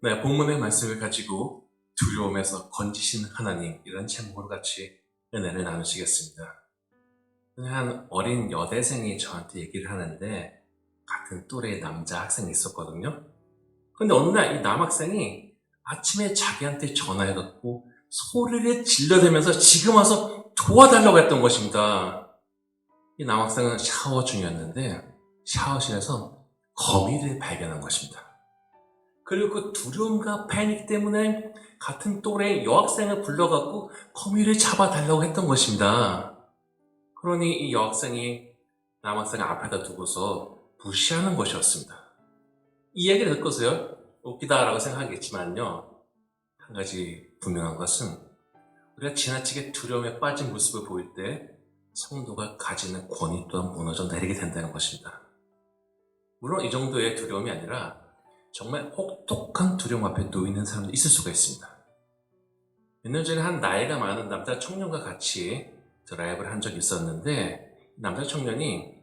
네, 본문의 말씀을 가지고 두려움에서 건지신 하나님, 이런 제목으로 같이 은혜를 나누시겠습니다. 한 어린 여대생이 저한테 얘기를 하는데, 같은 또래의 남자 학생이 있었거든요. 근데 어느 날 이 남학생이 아침에 자기한테 전화해갖고 소리를 질러대면서 지금 와서 도와달라고 했던 것입니다. 이 남학생은 샤워 중이었는데 샤워실에서 거미를 발견한 것입니다. 그리고 그 두려움과 패닉 때문에 같은 또래의 여학생을 불러갖고 거미를 잡아달라고 했던 것입니다. 그러니 이 여학생이 남학생을 앞에다 두고서 무시하는 것이었습니다. 이 얘기를 듣고서요, 웃기다라고 생각하겠지만요, 한 가지 분명한 것은 우리가 지나치게 두려움에 빠진 모습을 보일 때 성도가 가지는 권위 또한 무너져 내리게 된다는 것입니다. 물론 이 정도의 두려움이 아니라 정말 혹독한 두려움 앞에 놓이는 사람도 있을 수가 있습니다. 몇 년 전에 한 나이가 많은 남자 청년과 같이 드라이브를 한 적이 있었는데, 남자 청년이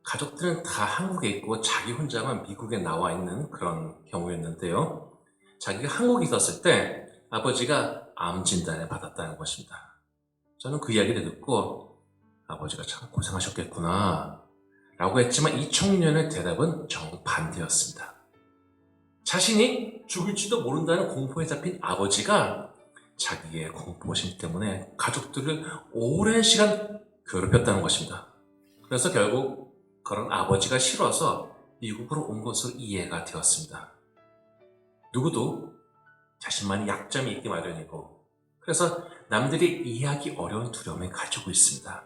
가족들은 다 한국에 있고 자기 혼자만 미국에 나와 있는 그런 경우였는데요. 자기가 한국에 있었을 때 아버지가 암 진단을 받았다는 것입니다. 저는 그 이야기를 듣고 아버지가 참 고생하셨겠구나 라고 했지만, 이 청년의 대답은 정반대였습니다. 자신이 죽을지도 모른다는 공포에 잡힌 아버지가 자기의 공포심 때문에 가족들을 오랜 시간 괴롭혔다는 것입니다. 그래서 결국 그런 아버지가 싫어서 미국으로 온 것으로 이해가 되었습니다. 누구도 자신만의 약점이 있기 마련이고, 그래서 남들이 이해하기 어려운 두려움을 가지고 있습니다.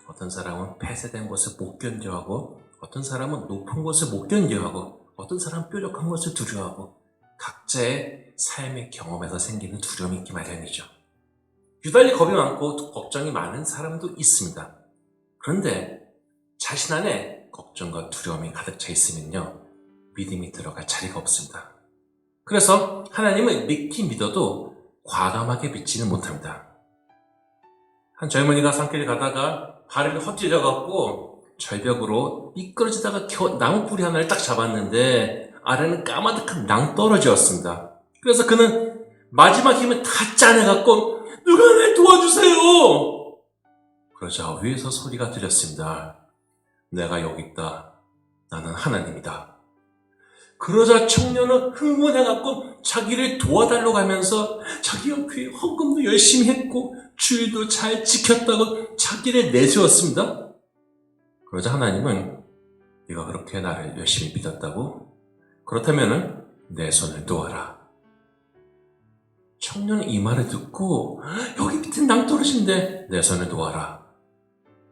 어떤 사람은 폐쇄된 것을 못 견뎌하고, 어떤 사람은 높은 것을 못 견뎌하고, 어떤 사람은 뾰족한 것을 두려워하고, 각자의 삶의 경험에서 생기는 두려움이 있기 마련이죠. 유달리 겁이 많고 걱정이 많은 사람도 있습니다. 그런데 자신 안에 걱정과 두려움이 가득 차 있으면요, 믿음이 들어갈 자리가 없습니다. 그래서 하나님을 믿긴 믿어도 과감하게 믿지는 못합니다. 한 젊은이가 산길을 가다가 발을 헛디뎌갖고 절벽으로 미끄러지다가 나무뿌리 하나를 딱 잡았는데 아래는 까마득한 낭떠러지였습니다. 그래서 그는 마지막 힘을 다 짜내갖고 누가 날 도와주세요! 그러자 위에서 소리가 들렸습니다. 내가 여기 있다. 나는 하나님이다. 그러자 청년은 흥분해갖고 자기를 도와달라고 하면서 자기가 그 헌금도 열심히 했고 주일도 잘 지켰다고 자기를 내세웠습니다. 그러자 하나님은 네가 그렇게 나를 열심히 믿었다고? 그렇다면 내 손을 놓아라. 청년은 이 말을 듣고 여기 밑에 낭떠러지인데 내 손을 놓아라.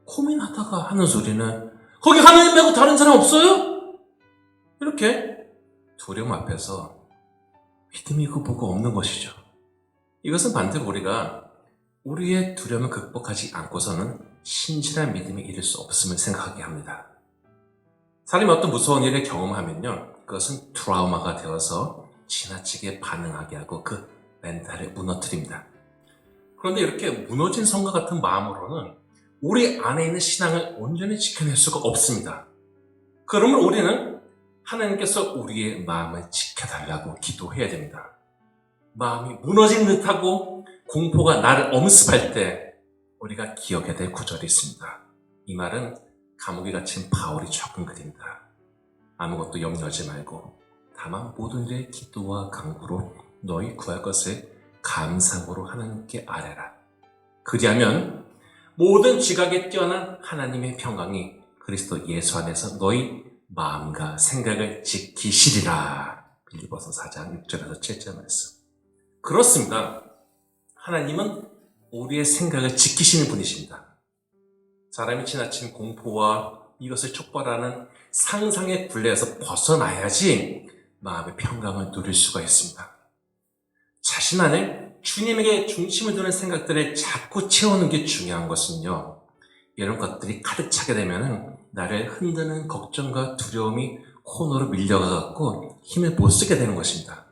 고민하다가 하는 소리는 거기 하나님 말고 다른 사람 없어요? 이렇게 두려움 앞에서 믿음이 그 뭐가 없는 것이죠. 이것은 반대로 우리가 우리의 두려움을 극복하지 않고서는 신실한 믿음에 이를 수 없음을 생각하게 합니다. 사람이 어떤 무서운 일을 경험하면요, 그것은 트라우마가 되어서 지나치게 반응하게 하고 그 멘탈을 무너뜨립니다. 그런데 이렇게 무너진 성과 같은 마음으로는 우리 안에 있는 신앙을 온전히 지켜낼 수가 없습니다. 그러면 우리는 하나님께서 우리의 마음을 지켜달라고 기도해야 됩니다. 마음이 무너진 듯하고 공포가 나를 엄습할 때 우리가 기억해야 될 구절이 있습니다. 이 말은 감옥에 갇힌 바울이 적은 글입니다. 아무것도 염려하지 말고 다만 모든 일에 기도와 간구로 너희 구할 것을 감사함으로 하나님께 아뢰라. 그리하면 모든 지각에 뛰어난 하나님의 평강이 그리스도 예수 안에서 너희 마음과 생각을 지키시리라. 빌립보서 4장 6절에서 7절 말씀. 그렇습니다. 하나님은 우리의 생각을 지키시는 분이십니다. 사람이 지나친 공포와 이것을 촉발하는 상상의 굴레에서 벗어나야지 마음의 평강을 누릴 수가 있습니다. 자신 안에 주님에게 중심을 두는 생각들을 자꾸 채우는 게 중요한 것은요, 이런 것들이 가득 차게 되면 나를 흔드는 걱정과 두려움이 코너로 밀려가고 힘을 못 쓰게 되는 것입니다.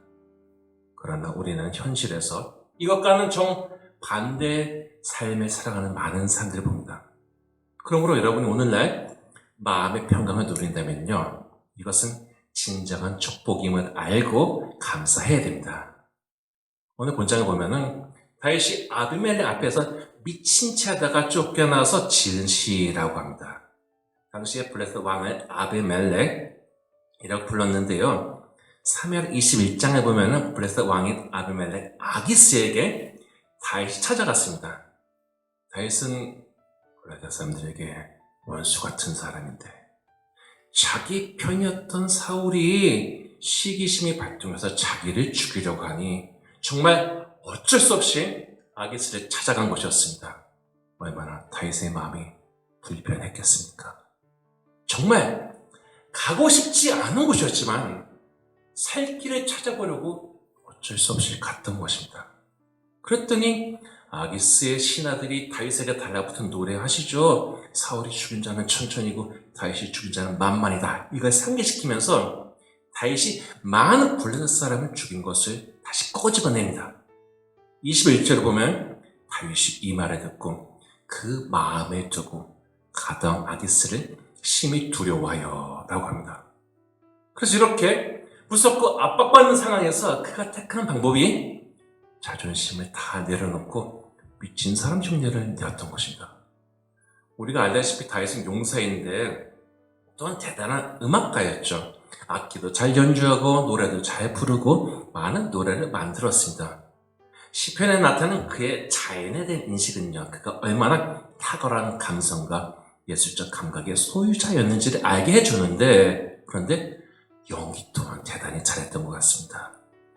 그러나 우리는 현실에서 이것과는 정반대의 삶을 살아가는 많은 사람들을 봅니다. 그러므로 여러분이 오늘날 마음의 평강을 누린다면요, 이것은 진정한 축복임을 알고 감사해야 됩니다. 오늘 본장을 보면은 다윗이 아비멜렉 앞에서 미친 채 하다가 쫓겨나서 지은 시라고 합니다. 당시에 블레셋 왕을 아비멜렉이라고 불렀는데요. 사무엘 21장에 보면은 블레셋 왕인 아비멜렉 아기스에게 다윗이 찾아갔습니다. 다윗은 블레셋 사람들에게 원수 같은 사람인데 자기 편이었던 사울이 시기심이 발동해서 자기를 죽이려고 하니 정말 어쩔 수 없이 아기스를 찾아간 것이었습니다. 얼마나 다윗의 마음이 불편했겠습니까? 정말 가고 싶지 않은 곳이었지만 살 길을 찾아보려고 어쩔 수 없이 갔던 것입니다. 그랬더니 아기스의 신하들이 다윗에게 달라붙은 노래하시죠. 사울이 죽인 자는 천천히고 다윗이 죽인 자는 만만이다. 이걸 상기시키면서 다윗이 많은 블레셋 사람을 죽인 것을 다시 꺼집어냅니다. 21절을 보면 다윗이 이 말을 듣고 그 마음에 두고 가던 아기스를 심히 두려워하여 라고 합니다. 그래서 이렇게 무섭고 압박받는 상황에서 그가 택한 방법이 자존심을 다 내려놓고 미친 사람 흉내를 내었던 것입니다. 우리가 알다시피 다윗은 용사인데 또한 대단한 음악가였죠. 악기도 잘 연주하고 노래도 잘 부르고 많은 노래를 만들었습니다. 시편에 나타나는 그의 자연에 대한 인식은요, 그가 얼마나 탁월한 감성과 예술적 감각의 소유자였는지를 알게 해주는데, 그런데 연기 또한 대단히 잘했던 것 같습니다.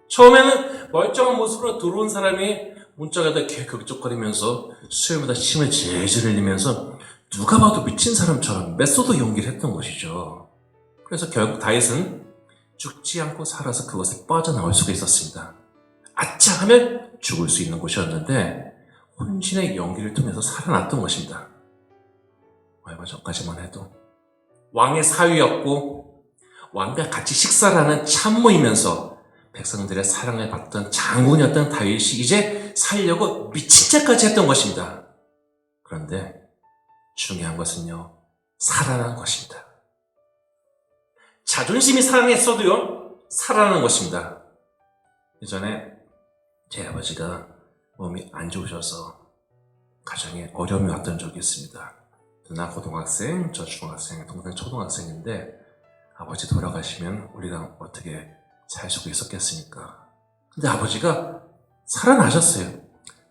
처음에는 멀쩡한 모습으로 들어온 사람이 문짝에다 개극적거리면서 수염에다 침을 질질 흘리면서 누가 봐도 미친 사람처럼 메소드 연기를 했던 것이죠. 그래서 결국 다윗은 죽지 않고 살아서 그것을 빠져나올 수가 있었습니다. 아차 하면 죽을 수 있는 곳이었는데 혼신의 연기를 통해서 살아났던 것입니다. 얼마 전까지만 해도 왕의 사위였고 왕과 같이 식사를 하는 참모이면서 백성들의 사랑을 받던 장군이었던 다윗이 이제 살려고 미친 짓까지 했던 것입니다. 그런데 중요한 것은요, 살아난 것입니다. 자존심이 상했어도요, 살아나는 것입니다. 예전에 제 아버지가 몸이 안 좋으셔서 가정에 어려움이 왔던 적이 있습니다. 나 고등학생, 저 중학생, 동생 초등학생인데 아버지 돌아가시면 우리가 어떻게 살 수가 있었겠습니까? 근데 아버지가 살아나셨어요.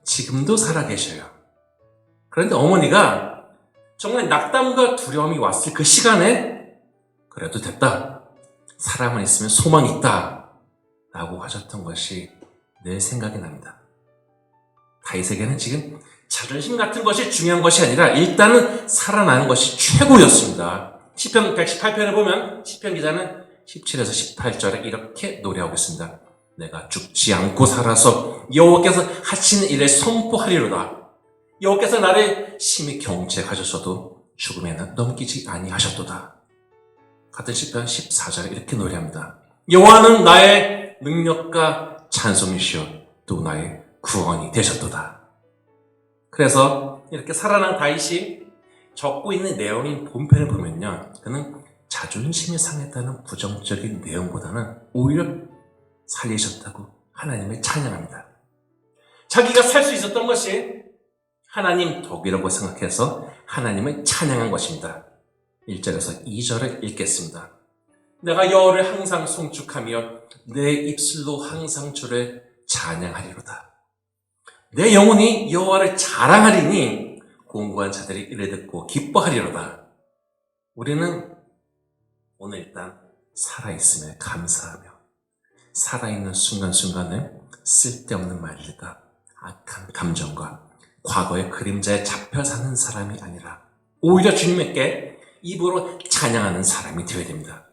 지금도 살아계셔요. 그런데 어머니가 정말 낙담과 두려움이 왔을 그 시간에 그래도 됐다. 사람은 있으면 소망이 있다. 라고 하셨던 것이 늘 생각이 납니다. 다윗에게는 지금 자존심 같은 것이 중요한 것이 아니라 일단은 살아나는 것이 최고였습니다. 시편 118편을 보면 시편 기자는 17에서 18절에 이렇게 노래하고 있습니다. 내가 죽지 않고 살아서 여호와께서 하시는 일을 선포하리로다. 여호와께서 나를 심히 경책하셨어도 죽음에 넘기지 아니하셨도다. 같은 시편 14절에 이렇게 노래합니다. 여호와는 나의 능력과 찬송이시여 또 나의 구원이 되셨도다. 그래서 이렇게 살아난 다윗이 적고 있는 내용인 본편을 보면요, 그는 자존심이 상했다는 부정적인 내용보다는 오히려 살리셨다고 하나님을 찬양합니다. 자기가 살 수 있었던 것이 하나님 덕이라고 생각해서 하나님을 찬양한 것입니다. 1절에서 2절을 읽겠습니다. 내가 여호와를 항상 송축하며 내 입술로 항상 주를 찬양하리로다. 내 영혼이 여호와를 자랑하리니 공고한 자들이 이를 듣고 기뻐하리로다. 우리는 오늘 일단 살아있음에 감사하며 살아있는 순간순간을 쓸데없는 말들과 악한 감정과 과거의 그림자에 잡혀 사는 사람이 아니라 오히려 주님께 입으로 찬양하는 사람이 되어야 됩니다.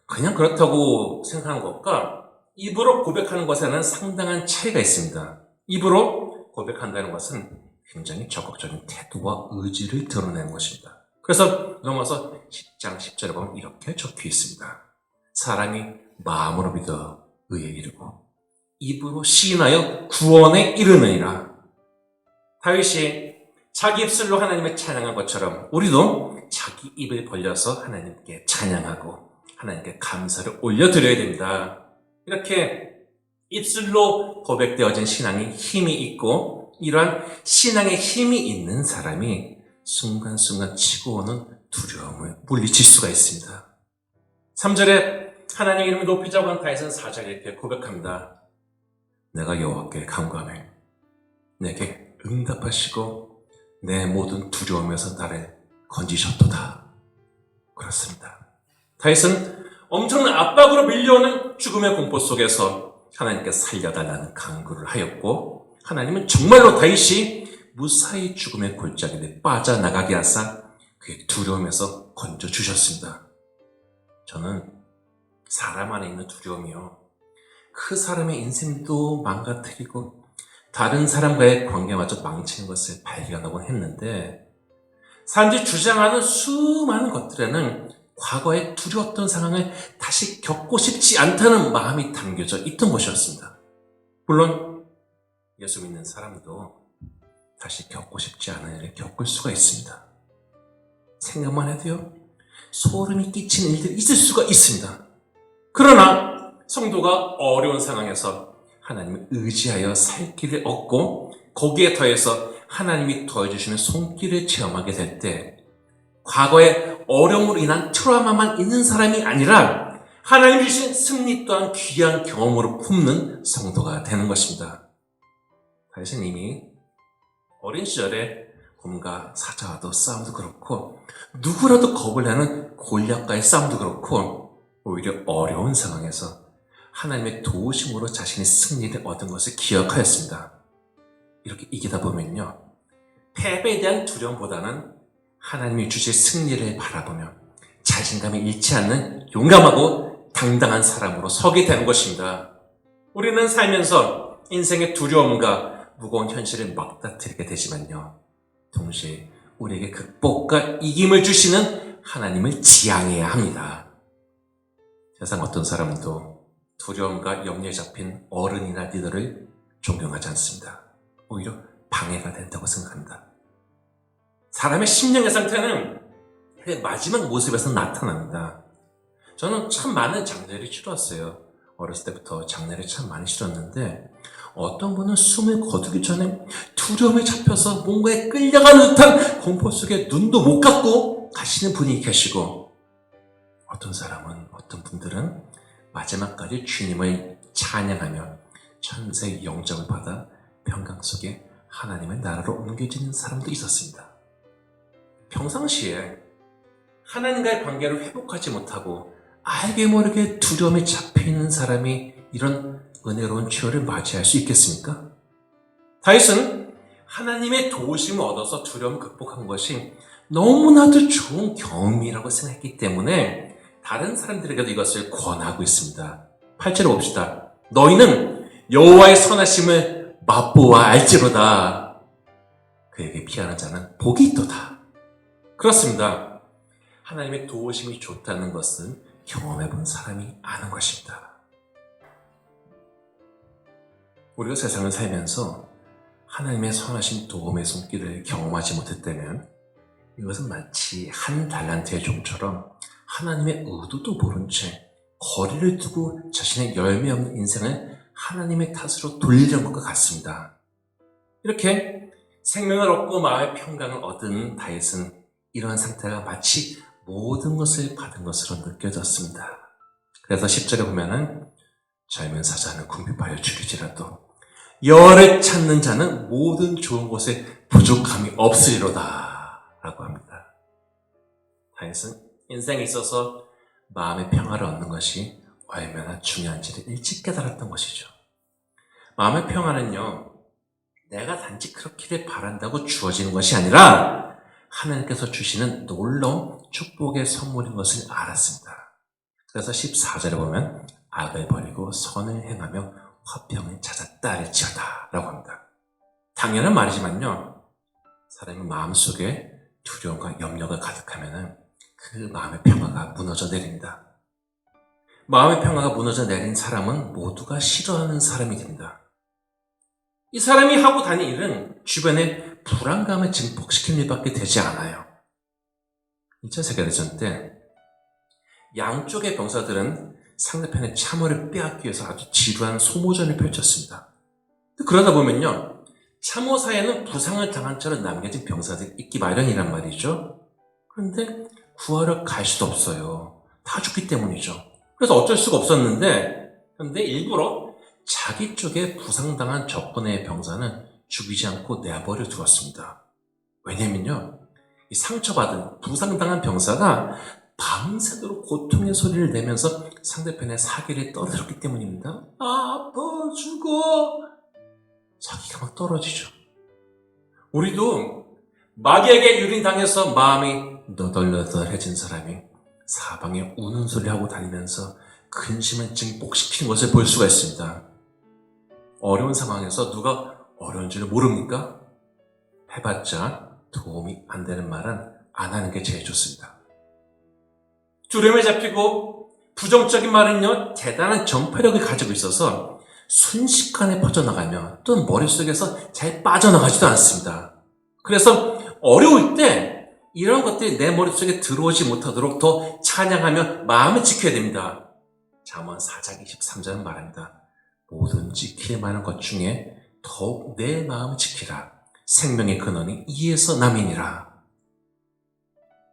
그냥 그렇다고 생각하는 것과 입으로 고백하는 것에는 상당한 차이가 있습니다. 입으로 고백한다는 것은 굉장히 적극적인 태도와 의지를 드러내는 것입니다. 그래서 넘어서 10장 10절에 보면 이렇게 적혀 있습니다. 사람이 마음으로 믿어 의에 이르고 입으로 시인하여 구원에 이르느니라. 다윗이 자기 입술로 하나님을 찬양한 것처럼 우리도 자기 입을 벌려서 하나님께 찬양하고 하나님께 감사를 올려드려야 됩니다. 이렇게 입술로 고백되어진 신앙이 힘이 있고 이러한 신앙에 힘이 있는 사람이 순간순간 치고 오는 두려움을 물리칠 수가 있습니다. 3절에 하나님의 이름을 높이자고 한 다윗은 4절에 이렇게 고백합니다. 내가 여호와께 간구하며 내게 응답하시고 내 모든 두려움에서 나를 건지셨도다. 그렇습니다. 다윗은 엄청난 압박으로 밀려오는 죽음의 공포 속에서 하나님께 살려달라는 간구를 하였고 하나님은 정말로 다윗이 무사히 죽음의 골짜기에 빠져나가게 하사 그의 두려움에서 건져주셨습니다. 저는 사람 안에 있는 두려움이요, 그 사람의 인생도 망가뜨리고 다른 사람과의 관계마저 망치는 것을 발견하곤 했는데 사람들이 주장하는 수많은 것들에는 과거에 두려웠던 상황을 다시 겪고 싶지 않다는 마음이 담겨져 있던 것이었습니다. 물론 예수 믿는 사람도 다시 겪고 싶지 않은 일을 겪을 수가 있습니다. 생각만 해도요, 소름이 끼치는 일들이 있을 수가 있습니다. 그러나 성도가 어려운 상황에서 하나님을 의지하여 살 길을 얻고 거기에 더해서 하나님이 더해주시는 손길을 체험하게 될 때 과거의 어려움으로 인한 트라우마만 있는 사람이 아니라 하나님이 주신 승리 또한 귀한 경험으로 품는 성도가 되는 것입니다. 다윗은 이미 어린 시절에 곰과 사자와도 싸움도 그렇고 누구라도 겁을 내는 골리앗과의 싸움도 그렇고 오히려 어려운 상황에서 하나님의 도우심으로 자신의 승리를 얻은 것을 기억하였습니다. 이렇게 이기다 보면요, 패배에 대한 두려움보다는 하나님이 주실 승리를 바라보며 자신감이 잃지 않는 용감하고 당당한 사람으로 서게 되는 것입니다. 우리는 살면서 인생의 두려움과 무거운 현실을 맞닥뜨리게 되지만요, 동시에 우리에게 극복과 이김을 주시는 하나님을 지향해야 합니다. 세상 어떤 사람도 두려움과 염려에 잡힌 어른이나 리더를 존경하지 않습니다. 오히려 방해가 된다고 생각합니다. 사람의 심령의 상태는 그 마지막 모습에서 나타납니다. 저는 참 많은 장례를 치렀어요. 어렸을 때부터 장례를 참 많이 치렀는데 어떤 분은 숨을 거두기 전에 두려움에 잡혀서 뭔가에 끌려가는 듯한 공포 속에 눈도 못 감고 가시는 분이 계시고 어떤 사람은, 어떤 분들은 마지막까지 주님을 찬양하며 천사의 영접을 받아 평강 속에 하나님의 나라로 옮겨지는 사람도 있었습니다. 평상시에 하나님과의 관계를 회복하지 못하고 알게 모르게 두려움에 잡혀있는 사람이 이런 은혜로운 치유를 맞이할 수 있겠습니까? 다윗은 하나님의 도우심을 얻어서 두려움을 극복한 것이 너무나도 좋은 경험이라고 생각했기 때문에 다른 사람들에게도 이것을 권하고 있습니다. 8절을 봅시다. 너희는 여호와의 선하심을 맛보아 알지로다. 그에게 피하는 자는 복이 있도다. 그렇습니다. 하나님의 도우심이 좋다는 것은 경험해본 사람이 아는 것입니다. 우리가 세상을 살면서 하나님의 선하신 도움의 손길을 경험하지 못했다면 이것은 마치 한 달란트의 종처럼 하나님의 의도도 모른 채 거리를 두고 자신의 열매 없는 인생을 하나님의 탓으로 돌리려는 것과 같습니다. 이렇게 생명을 얻고 마음의 평강을 얻은 다윗은 이러한 상태가 마치 모든 것을 받은 것으로 느껴졌습니다. 그래서 10절에 보면은 젊은 사자는 궁핍하여 줄이지라도 여호와를 찾는 자는 모든 좋은 곳에 부족함이 없으리로다 라고 합니다. 다윗은 인생에 있어서 마음의 평화를 얻는 것이 얼마나 중요한지를 일찍 깨달았던 것이죠. 마음의 평화는요, 내가 단지 그렇기를 바란다고 주어지는 것이 아니라 하나님께서 주시는 놀라운 축복의 선물인 것을 알았습니다. 그래서 14절에 보면 악을 버리고 선을 행하며 화평을 찾았다 할지어다 라고 합니다. 당연한 말이지만요, 사람의 마음속에 두려움과 염려가 가득하면 그 마음의 평화가 무너져 내립니다. 마음의 평화가 무너져 내린 사람은 모두가 싫어하는 사람이 됩니다. 이 사람이 하고 다니는 일은 주변에 불안감을 증폭시키는 일밖에 되지 않아요. 2차 세계대전 때 양쪽의 병사들은 상대편의 참호를 빼앗기 위해서 아주 지루한 소모전을 펼쳤습니다. 그러다 보면요, 참호 사이에는 부상을 당한 채로 남겨진 병사들이 있기 마련이란 말이죠. 그런데 구하러 갈 수도 없어요. 다 죽기 때문이죠. 그래서 어쩔 수가 없었는데, 그런데 일부러 자기 쪽에 부상당한 적군의 병사는 죽이지 않고 내버려 두었습니다. 왜냐면요, 이 상처받은 부상당한 병사가 밤새도록 고통의 소리를 내면서 상대편의 사기를 떨어뜨렸기 때문입니다. 아파 죽어! 사기가 막 떨어지죠. 우리도 마귀에게 유린당해서 마음이 너덜너덜해진 사람이 사방에 우는 소리 하고 다니면서 근심을 증폭시키는 것을 볼 수가 있습니다. 어려운 상황에서 누가 어려운 줄 모릅니까? 해봤자 도움이 안 되는 말은 안 하는 게 제일 좋습니다. 두려움에 잡히고 부정적인 말은요, 대단한 전파력을 가지고 있어서 순식간에 퍼져나가며 또 머릿속에서 잘 빠져나가지도 않습니다. 그래서 어려울 때 이런 것들이 내 머릿속에 들어오지 못하도록 더 찬양하며 마음을 지켜야 됩니다. 잠언 4장 23절은 말합니다. 뭐든지 기회 많은 것 중에 더욱 내 마음을 지키라. 생명의 근원이 이에서 남이니라.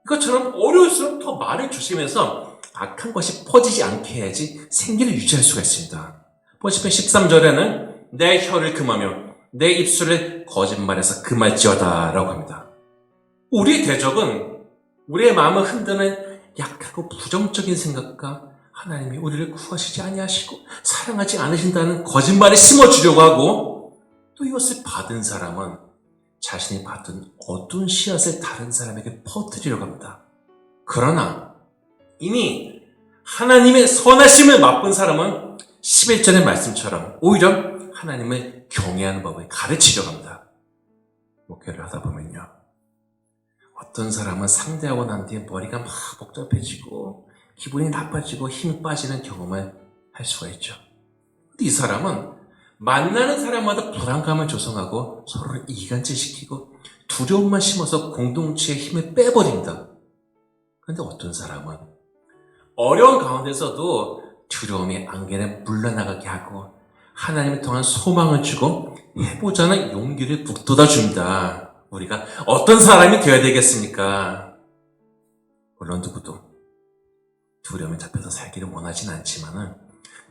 이것처럼 어려울수록 더 말을 조심해서 악한 것이 퍼지지 않게 해야지 생기를 유지할 수가 있습니다. 보시면 13절에는 내 혀를 금하며 내 입술을 거짓말해서 금할지어다 라고 합니다. 우리의 대적은 우리의 마음을 흔드는 약하고 부정적인 생각과 하나님이 우리를 구하시지 아니하시고 사랑하지 않으신다는 거짓말을 심어주려고 하고, 또 이것을 받은 사람은 자신이 받은 어두운 씨앗을 다른 사람에게 퍼뜨리려고 합니다. 그러나 이미 하나님의 선하심을 맛본 사람은 11절의 말씀처럼 오히려 하나님을 경외하는 법을 가르치려고 합니다. 목회를 하다 보면요, 어떤 사람은 상대하고 난 뒤에 머리가 막 복잡해지고 기분이 나빠지고 힘이 빠지는 경험을 할 수가 있죠. 근데 이 사람은 만나는 사람마다 불안감을 조성하고 서로를 이간질시키고 두려움만 심어서 공동체의 힘을 빼버립니다. 그런데 어떤 사람은 어려운 가운데서도 두려움의 안개를 물러나가게 하고 하나님을 통한 소망을 주고 해보자는 용기를 북돋아 줍니다. 우리가 어떤 사람이 되어야 되겠습니까? 물론 누구도 두려움에 잡혀서 살기를 원하진 않지만은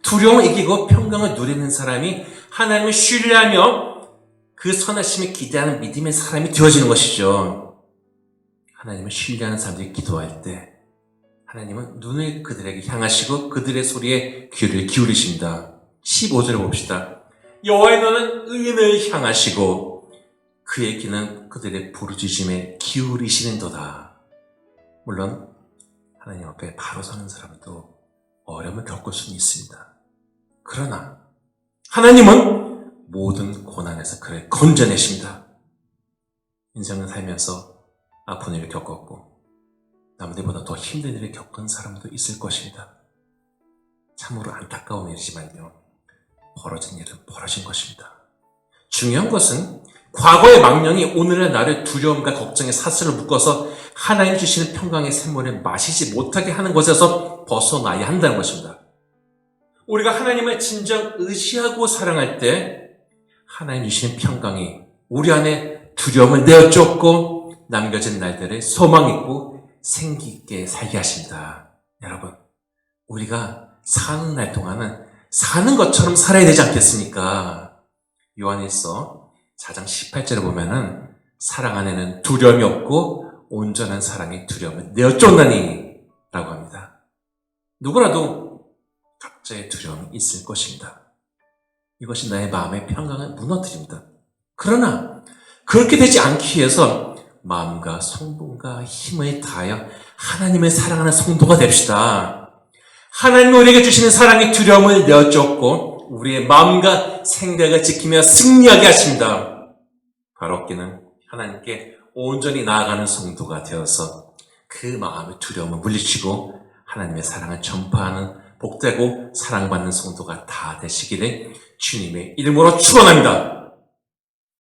두려움을 이기고 평강을 누리는 사람이 하나님을 신뢰하며 그 선하심을 기대하는 믿음의 사람이 되어지는 것이죠. 하나님을 신뢰하는 사람들이 기도할 때 하나님은 눈을 그들에게 향하시고 그들의 소리에 귀를 기울이십니다. 15절을 봅시다. 여호와의 눈은 의인을 향하시고 그의 귀는 그들의 부르짖음에 기울이시는도다. 물론 하나님 앞에 바로 서는 사람도 어려움을 겪을 수는 있습니다. 그러나 하나님은 모든 고난에서 그를 건져내십니다. 인생을 살면서 아픈 일을 겪었고 남들보다 더 힘든 일을 겪은 사람도 있을 것입니다. 참으로 안타까운 일이지만요. 벌어진 일은 벌어진 것입니다. 중요한 것은 과거의 망령이 오늘의 나를 두려움과 걱정의 사슬을 묶어서 하나님 주시는 평강의 샘물을 마시지 못하게 하는 것에서 벗어나야 한다는 것입니다. 우리가 하나님을 진정 의지하고 사랑할 때 하나님 주시는 평강이 우리 안에 두려움을 내어쫓고 남겨진 날들을 소망 있고 생기 있게 살게 하십니다. 여러분, 우리가 사는 날 동안은 사는 것처럼 살아야 되지 않겠습니까? 요한일서 4장 18절에 보면은 사랑 안에는 두려움이 없고 온전한 사랑이 두려움을 내어쫓나니 라고 합니다. 누구라도 각자의 두려움이 있을 것입니다. 이것이 나의 마음의 평강을 무너뜨립니다. 그러나 그렇게 되지 않기 위해서 마음과 성품과 힘을 다하여 하나님을 사랑하는 성도가 됩시다. 하나님 우리에게 주시는 사랑의 두려움을 내어쫓고 우리의 마음과 생각을 지키며 승리하게 하십니다. 바로 얻기는 하나님께 온전히 나아가는 성도가 되어서 그 마음의 두려움을 물리치고 하나님의 사랑을 전파하는 복되고 사랑받는 성도가 다 되시기를 주님의 이름으로 축원합니다.